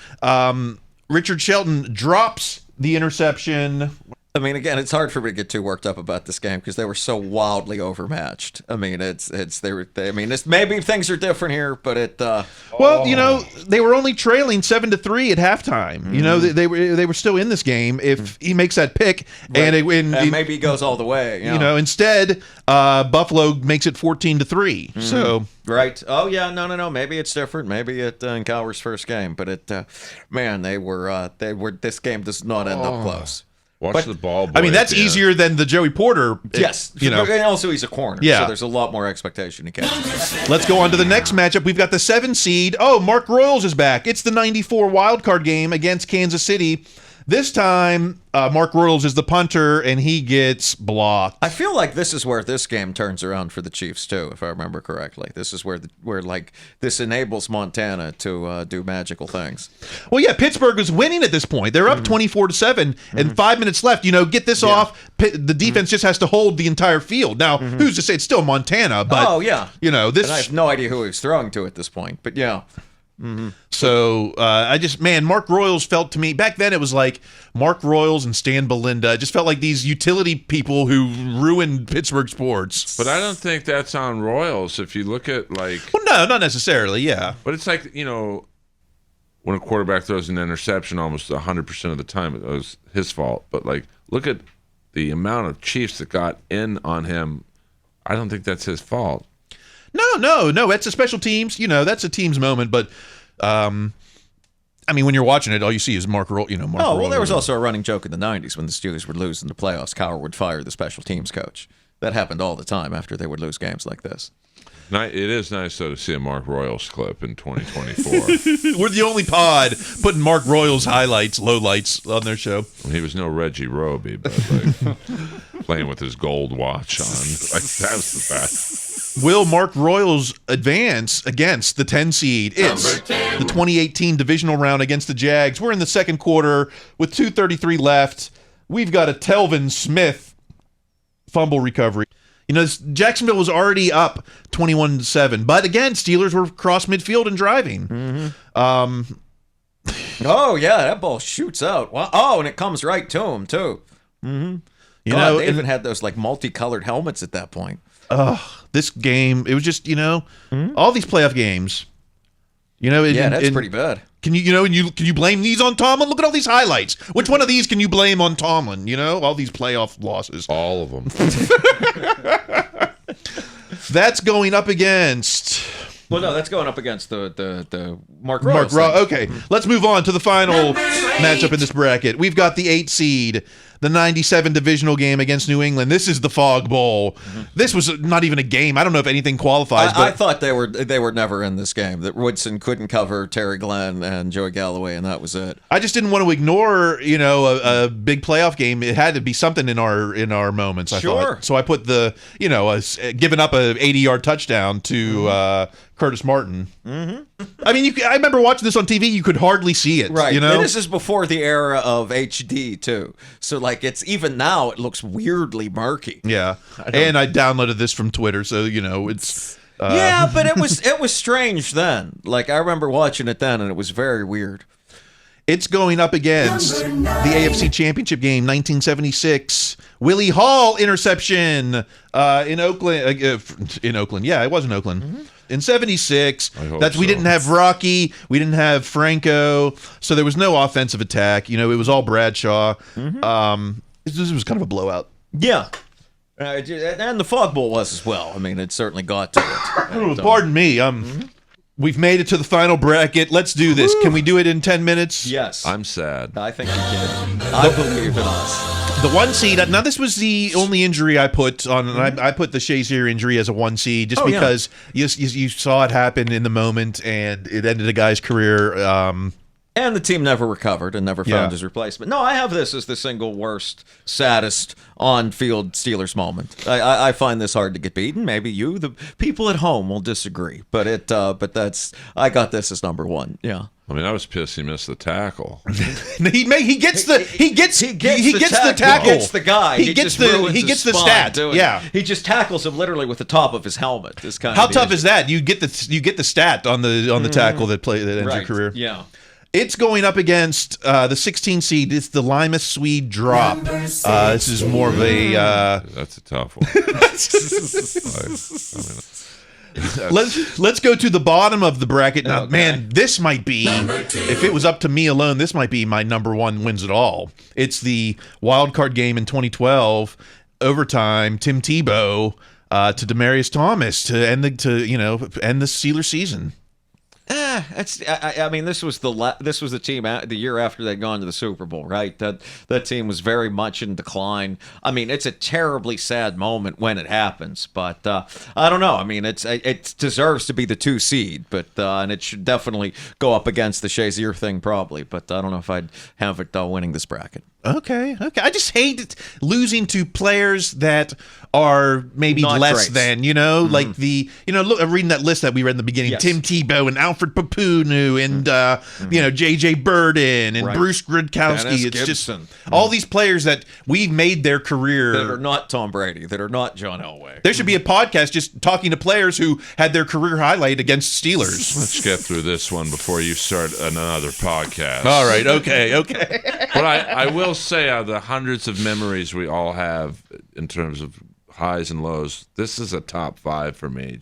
Richard Shelton drops the interception. I mean, again, it's hard for me to get too worked up about this game because they were so wildly overmatched. I mean, maybe things are different here, but they were only trailing 7-3 at halftime. They were still in this game. If he makes that pick, right. and maybe he goes all the way. Instead, Buffalo makes it 14-3. So right. Oh yeah, no. Maybe it's different. Maybe in Cowher's first game, but they were. This game does not end up close. Watch the ball. I mean, that's easier than the Joey Porter. Yes. And also he's a corner. Yeah. So there's a lot more expectation to catch. Let's go on to the next matchup. We've got the 7 seed. Oh, Mark Royals is back. It's the 94 wildcard game against Kansas City. This time, Mark Royals is the punter, and he gets blocked. I feel like this is where this game turns around for the Chiefs, too, if I remember correctly. This is where this enables Montana to do magical things. Well, yeah, Pittsburgh was winning at this point. They're up 24-7, and 5 minutes left. Get this off. The defense just has to hold the entire field. Now, who's to say it's still Montana? But, oh, yeah. this. And I have no idea who he was throwing to at this point, but yeah. So Mark Royals felt to me back then it was like Mark Royals and Stan Belinda. It just felt like these utility people who ruined Pittsburgh sports. But I don't think that's on Royals. If you look at well, no, not necessarily. Yeah, but it's like when a quarterback throws an interception, almost 100% of the time it was his fault. But look at the amount of Chiefs that got in on him. I don't think that's his fault. No. That's a special teams. That's a team's moment. But, when you're watching it, all you see is Mark Royals. There was also a running joke in the 90s when the Steelers would lose in the playoffs. Cowher would fire the special teams coach. That happened all the time after they would lose games like this. It is nice, though, to see a Mark Royals clip in 2024. We're the only pod putting Mark Royals highlights, lowlights on their show. Well, he was no Reggie Roby, but playing with his gold watch on. That was the best. Will Mark Royals advance against the 10 seed? It's the 2018 divisional round against the Jags. We're in the second quarter with 2:33 left. We've got a Telvin Smith fumble recovery. Jacksonville was already up 21-7, but again, Steelers were cross midfield and driving. Oh yeah, that ball shoots out. Wow. Oh, and it comes right to him too. They even had those multicolored helmets at that point. This game, it was just all these playoff games. That's pretty bad. Can you blame these on Tomlin? Look at all these highlights. Which one of these can you blame on Tomlin? All these playoff losses. All of them. That's going up against. Well, no, that's going up against the Mark Royals. Okay, let's move on to the final matchup in this bracket. We've got the 8 seed, the 97 divisional game against New England. This is the Fog Bowl. This was not even a game. I don't know if anything qualifies. I thought they were never in this game. That Woodson couldn't cover Terry Glenn and Joey Galloway, and that was it. I just didn't want to ignore, a big playoff game. It had to be something in our moments. I thought. So I put the, giving up a 80-yard touchdown to Curtis Martin. I mean, I remember watching this on TV. You could hardly see it. Right. And this is before the era of HD too. So it's even now it looks weirdly murky. Yeah. And I downloaded this from Twitter, so it's. Yeah, but it was strange then. I remember watching it then, and it was very weird. It's going up against the AFC Championship game, 1976. Willie Hall interception in Oakland. In Oakland, yeah, it was in Oakland. In 76, we didn't have Rocky, we didn't have Franco, so there was no offensive attack. It was all Bradshaw. This was kind of a blowout. Yeah. And the Fog Bowl was as well. I mean, it certainly got to it. Pardon me. We've made it to the final bracket. Let's do this. Can we do it in 10 minutes? Yes. I'm sad. I think we can. I believe in us. The 1 seed. Now, this was the only injury I put on. I put the Shazier injury as a 1 seed just because you saw it happen in the moment, and it ended a guy's career. And the team never recovered and never found his replacement. No, I have this as the single worst, saddest on-field Steelers moment. I find this hard to get beaten. Maybe you, the people at home, will disagree, but I got this as number 1. Yeah. I mean, I was pissed he missed the tackle. he gets the tackle. He gets the guy. He gets the stat. Yeah. He just tackles him literally with the top of his helmet. How tough is that? You get the stat on the tackle that ends your career. Yeah. It's going up against the 16 seed. It's the Lima Swede Drop. This is more of a. That's a tough one. Let's go to the bottom of the bracket now. Okay. Man, this might be, if it was up to me alone, this might be my number 1 wins it all. It's the Wildcard game in 2012, overtime. Tim Tebow to Demaryius Thomas to end the Steelers season. I mean, this was the team the year after they'd gone to the Super Bowl, right? That team was very much in decline. I mean, it's a terribly sad moment when it happens, but I don't know. I mean, it deserves to be the 2 seed, but and it should definitely go up against the Shazier thing probably, but I don't know if I'd have it winning this bracket. Okay. I just hate losing to players that are maybe not less great. than, like the, look, reading that list that we read in the beginning, yes. Tim Tebow and Alfred Papunu and, J.J. Burden and Bruce Grodkowski. Dennis it's Gibson. Just all these players that we've made their career. That are not Tom Brady, that are not John Elway. There should be a podcast just talking to players who had their career highlight against Steelers. Let's get through this one before you start another podcast. All right. Okay. But I will say, out of the hundreds of memories we all have in terms of highs and lows, this is a top 5 for me.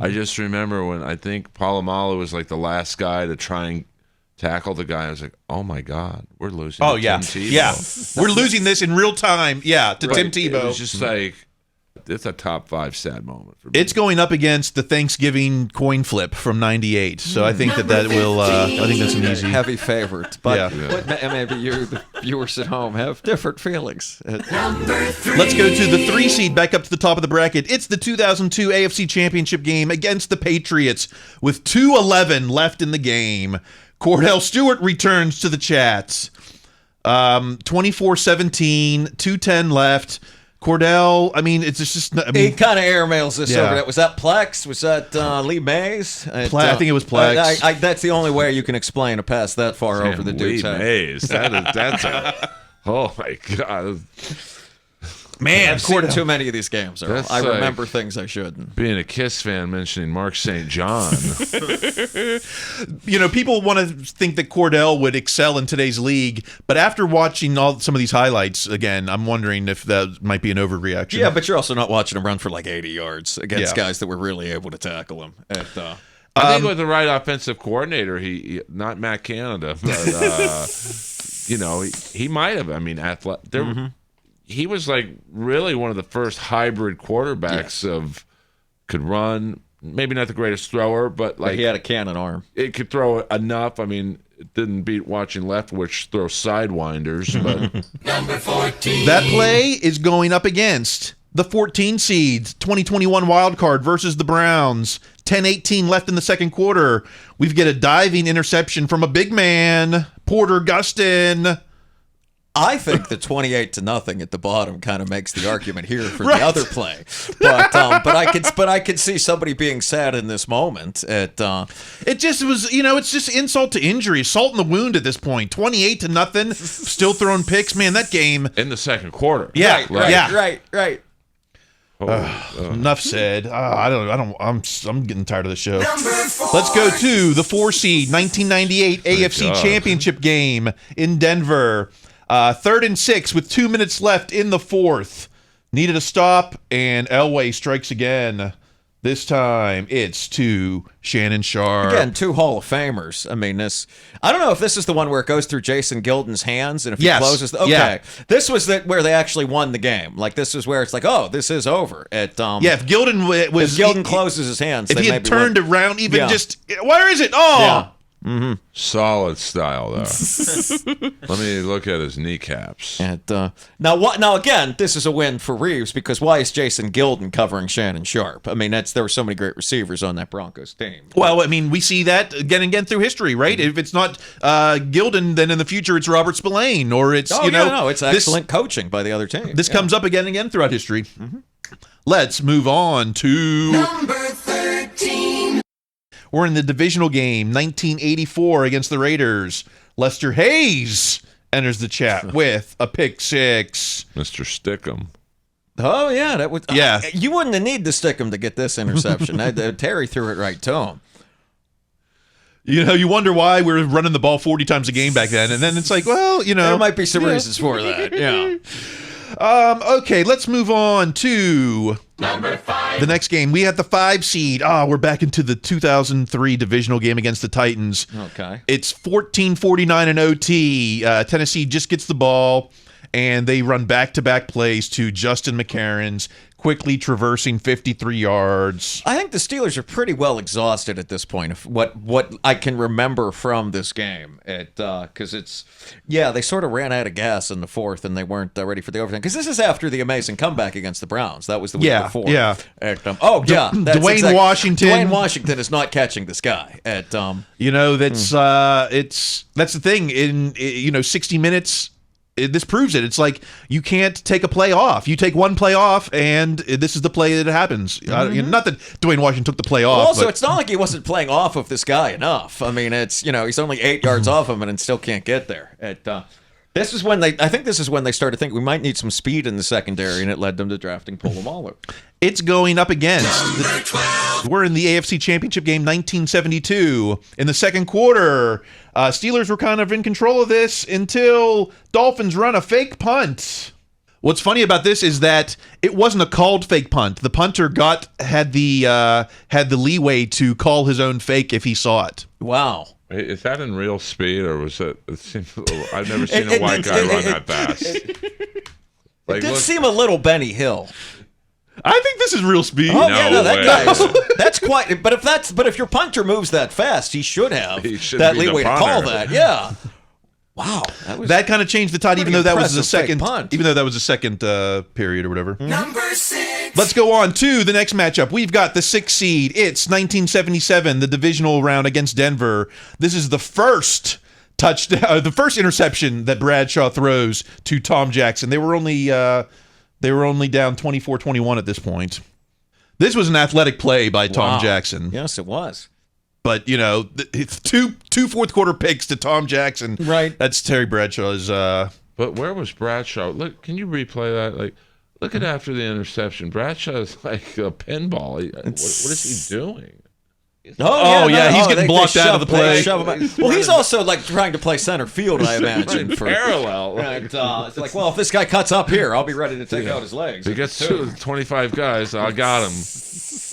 I just remember when I think Polamalu was like the last guy to try and tackle the guy. I was like, oh my God, we're losing. Oh yeah, Tim Tebow. Yeah, we're losing this in real time. Yeah, to Tim Tebow. It was just like, it's a top 5 sad moment for me. It's going up against the Thanksgiving coin flip from 98, so I think that will. I think that's an easy heavy favorite. But maybe you, the viewers at home, have different feelings. Let's go to the 3 seed, back up to the top of the bracket. It's the 2002 AFC Championship game against the Patriots with 2:11 left in the game. Cordell Stewart returns to the chats. 24-17, 2:10 left. Cordell, I mean, it's just. He kind of airmails this over that. Was that Plex? Was that Lee Mays? I think it was Plex. That's the only way you can explain a pass that far over the dude's head. Lee Mays. That's a. Oh my God. Man, I've seen too many of these games, Earl. I remember things I shouldn't. Being a Kiss fan, mentioning Mark St. John. People want to think that Cordell would excel in today's league, but after watching some of these highlights again, I'm wondering if that might be an overreaction. Yeah, but you're also not watching him run for like 80 yards against guys that were really able to tackle him. I think with the right offensive coordinator, he not Matt Canada, but he might have. I mean, athletic. He was like really one of the first hybrid quarterbacks of could run, maybe not the greatest thrower, but like he had a cannon arm. It could throw enough. I mean, it didn't beat watching Leftwich throw sidewinders, but Number 14. That play is going up against the 14 seeds, 2021 Wildcard versus the Browns. 10:18 left in the second quarter. We get a diving interception from a big man, Porter Gustin. I think the 28-0 at the bottom kind of makes the argument here for the other play, but I could see somebody being sad in this moment. It just was, it's just insult to injury, salt in the wound at this point. 28-0, still throwing picks. Man, that game in the second quarter. Yeah, right. Enough said. I'm getting tired of the show. Let's go to the 4 seed 1998 AFC Championship game in Denver. 3rd and 6 with 2 minutes left in the fourth. Needed a stop, and Elway strikes again. This time, it's to Shannon Sharp. Again, 2 Hall of Famers. I mean, I don't know if this is the one where it goes through Jason Gilden's hands, and if he closes... Okay. Yeah. This was where they actually won the game. Like, this is where it's like, oh, this is over. If Gilden closes his hands... If he had turned around just... Where is it? Oh! Yeah. Mm-hmm. Solid style, though. Let me look at his kneecaps. And, now again, this is a win for Reeves because why is Jason Gilden covering Shannon Sharp? I mean, there were so many great receivers on that Broncos team. Well, I mean, we see that again and again through history, right? Mm-hmm. If it's not Gilden, then in the future it's Robert Spillane, or it's it's excellent coaching by the other team. This comes up again and again throughout history. Mm-hmm. Let's move on to number 13. We're in the divisional game, 1984 against the Raiders. Lester Hayes enters the chat with a pick six. Mr. Stickum. Oh, yeah. That would. Yeah. You wouldn't have need to stick him to get this interception. Terry threw it right to him. You wonder why we were running the ball 40 times a game back then. And then it's like, well, There might be some reasons for that. Yeah. Okay, let's move on to number 5. The next game. We had the 5 seed. We're back into the 2003 divisional game against the Titans. Okay. It's 14-49 in OT. Tennessee just gets the ball, and they run back-to-back plays to Justin McCarron's, quickly traversing 53 yards. I think the Steelers are pretty well exhausted at this point. Of what I can remember from this game, because they sort of ran out of gas in the fourth, and they weren't ready for the overtime. Because this is after the amazing comeback against the Browns. That was the week before. Yeah. Dwayne Washington. Dwayne Washington is not catching this guy. That's the thing. In 60 minutes. This proves it. It's like you can't take a play off. You take one play off, and this is the play that happens. Mm-hmm. Not that Dwayne Washington took the play off. Also, it's not like he wasn't playing off of this guy enough. I mean, it's he's only 8 yards off him and still can't get there. This is when they started thinking we might need some speed in the secondary, and it led them to drafting Polamalu. It's going up against. We're in the AFC Championship game, 1972. In the second quarter, Steelers were kind of in control of this until Dolphins run a fake punt. What's funny about this is that it wasn't a called fake punt. The punter had the leeway to call his own fake if he saw it. Wow. Is that in real speed, or was it? I've never seen a white guy run that fast. It did seem a little Benny Hill. I think this is real speed. Oh that guy. That's quite. But if your punter moves that fast, he should have that leeway to call that. Yeah. Wow. That kind of changed the tide, even though that was the second punt. Even though that was the second period or whatever. Number 6. Let's go on to the next matchup. We've got the 6 seed. It's 1977, the divisional round against Denver. This is the first touchdown, the first interception that Bradshaw throws to Tom Jackson. They were only down 24-21 at this point. This was an athletic play by Tom Jackson. Yes, it was. But, it's two fourth quarter picks to Tom Jackson. Right. That's Terry Bradshaw's. But where was Bradshaw? Look, can you replay that? Look at after the interception. Bradshaw is like a pinball. What is he doing? He's getting blocked out of the play. Well, he's also trying to play center field, I imagine. Parallel. Right. It's like, well, if this guy cuts up here, I'll be ready to take out his legs. He gets 25 guys. I got him.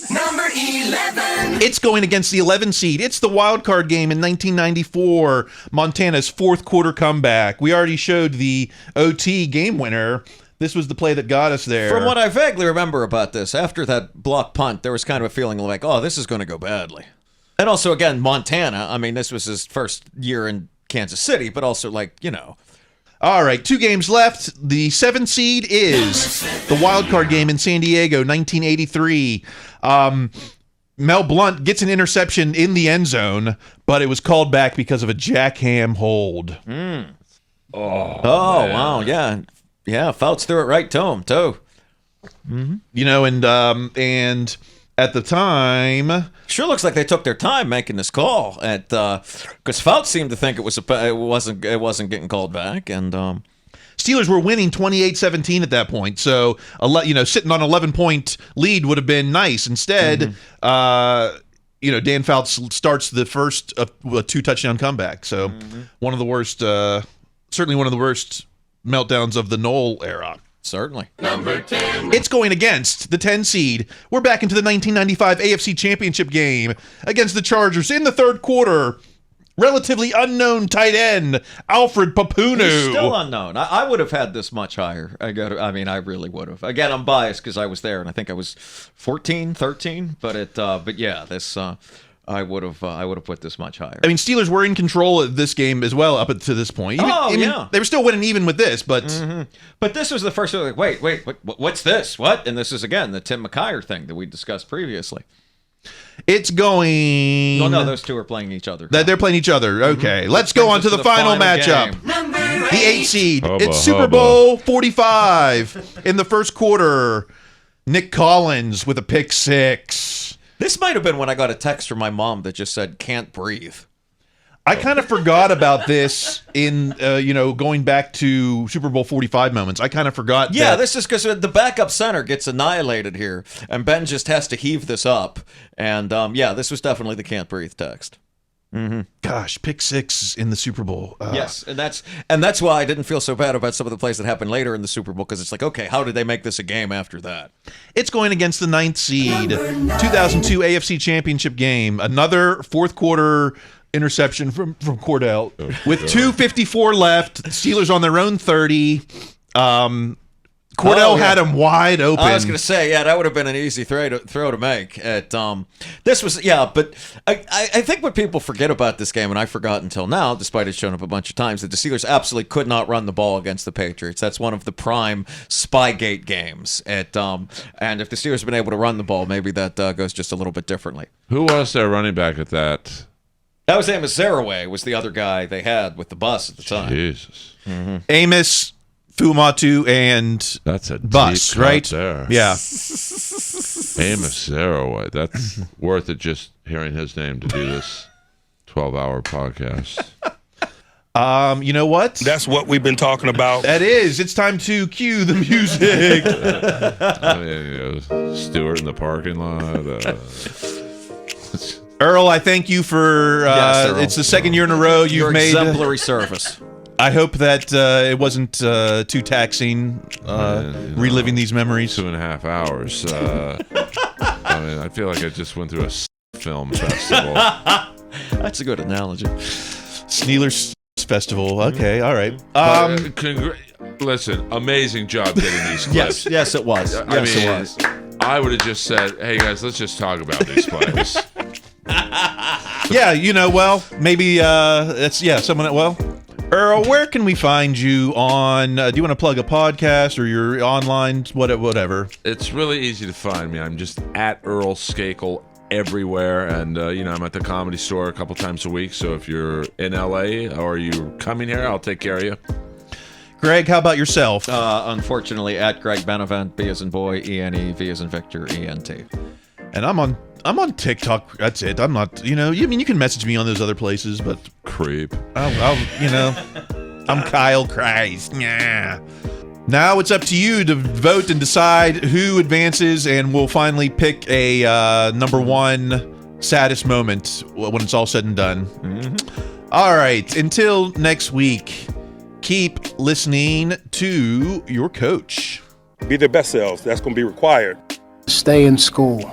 Number 11. It's going against the 11 seed. It's the wild card game in 1994. Montana's fourth quarter comeback. We already showed the OT game winner. This was the play that got us there. From what I vaguely remember about this, after that block punt, there was kind of a feeling like, oh, this is going to go badly. And also, again, Montana. I mean, this was his first year in Kansas City, but also All right, 2 games left. The 7th seed is the wild card game in San Diego, 1983. Mel Blount gets an interception in the end zone, but it was called back because of a jackham hold. Oh, wow, yeah. Yeah, Fouts threw it right to him, too. And at the time, sure looks like they took their time making this call, because Fouts seemed to think it wasn't getting called back, and Steelers were winning 28-17 at that point. So, sitting on an 11-point lead would have been nice. Instead, Dan Fouts starts the first 2-touchdown comeback. So, one of the worst, certainly one of the worst meltdowns of the Knoll era. Certainly. Number 10. It's going against the 10 seed. We're back into the 1995 AFC Championship game against the Chargers in the third quarter. Relatively unknown tight end, Alfred Papunu. He's still unknown. I would have had this much higher. I really would have. Again, I'm biased because I was there, and I think I was 14, 13. But yeah, this I would have put this much higher. I mean, Steelers were in control of this game as well up to this point. They were still winning even with this, but But this was the first one. Like, wait, what's this? What? And this is again the Tim McKyer thing that we discussed previously. It's going. No, those two are playing each other. They're playing each other. Okay, let's go on to the final matchup. The 8 seed. It's Super Bowl 45 in the first quarter. Nick Collins with a pick 6. This might have been when I got a text from my mom that just said "can't breathe." I kind of forgot about this in, going back to Super Bowl 45 moments. I kind of forgot. Yeah, this is because the backup center gets annihilated here, and Ben just has to heave this up. And, this was definitely the can't breathe text. Gosh, pick 6 in the Super Bowl. Yes, and that's why I didn't feel so bad about some of the plays that happened later in the Super Bowl, because it's like, okay, how did they make this a game after that? It's going against the 9th seed, 2002 AFC Championship game. Another fourth quarter interception from Cordell with 2:54 left. Steelers on their own 30. Cordell had him wide open. I was going to say, that would have been an easy throw to make. This was, but I think what people forget about this game, and I forgot until now, despite it showing up a bunch of times, that the Steelers absolutely could not run the ball against the Patriots. That's one of the prime Spygate games. And if the Steelers had been able to run the ball, maybe that goes just a little bit differently. Who was their running back at that? That was Amos Zaraway, was the other guy they had with the bus at the time. Jesus. Amos, Fumatu, and that's a bus, deep cut right? There. Yeah. Amos Zaraway. That's worth it just hearing his name to do this 12-hour podcast. You know what? That's what we've been talking about. That is. It's time to cue the music. Stewart in the parking lot. Earl, I thank you for. It's the second year in a row you've made exemplary service. I hope that it wasn't too taxing reliving these memories. 2.5 hours. I feel like I just went through a film festival. That's a good analogy. Steelers Festival. Okay, all right. Listen, amazing job getting these clips. Yes, it was. It was. I would have just said, "Hey guys, let's just talk about these plays." Maybe someone. Earl, where can we find you on? Do you want to plug a podcast or your online, whatever? It's really easy to find me. I'm just at Earl Skakel everywhere, and I'm at the Comedy Store a couple times a week. So if you're in LA or you're coming here, I'll take care of you. Greg, how about yourself? Unfortunately, at Greg Benevent, B as in boy, E-N-E, V as in Victor, E-N-T. And I'm on TikTok. That's it. I'm not, you can message me on those other places, but creep. I'm Kyle Chrise. Yeah. Now it's up to you to vote and decide who advances, and we'll finally pick a number one saddest moment when it's all said and done. Mm-hmm. All right. Until next week, keep listening to your coach. Be their best selves. That's going to be required. Stay in school.